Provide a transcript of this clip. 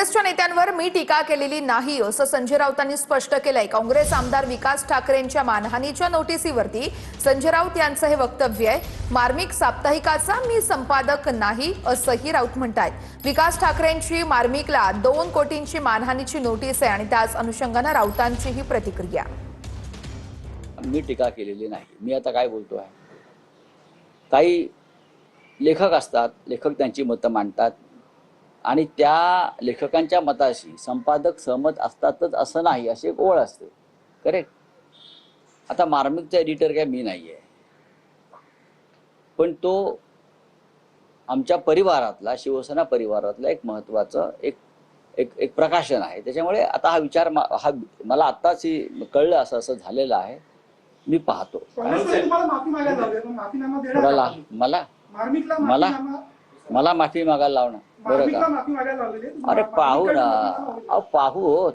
काँग्रेसच्या नेत्यांवर मी टीका केलेली नाही असं संजय राऊतांनी स्पष्ट केलंय। काँग्रेस आमदार विकास ठाकरेंच्या मानहानीच्या नोटीसीवरती संजय राऊत यांचं हे वक्तव्य आहे। मार्मिक साप्ताहिकाचा मी संपादक नाही असंही राऊत म्हणतायत। विकास ठाकरेंची मार्मिकला 2 कोटींची मानहानीची नोटीस आहे आणि त्याच अनुषंगाने राऊतांची ही प्रतिक्रिया। मी टीका केलेली नाही। मी आता काय बोलतो आहे, काही लेखक असतात, लेखक त्यांची मतं मांडतात आणि त्या लेखकांच्या मताशी संपादक सहमत असतातच असं नाही, अशी एक ओळ असते। करेक्ट। आता मार्मिकचा एडिटर काय मी नाही आहे, पण तो आमच्या परिवारातला, शिवसेना परिवारातला एक महत्त्वाचं एक प्रकाशन आहे। त्याच्यामुळे आता हा विचार मला आत्ताच कळलं असं झालेलं आहे। मी पाहतो मला माफी मागायला लावणं बरं का? अरे पाहू ना, पाहू।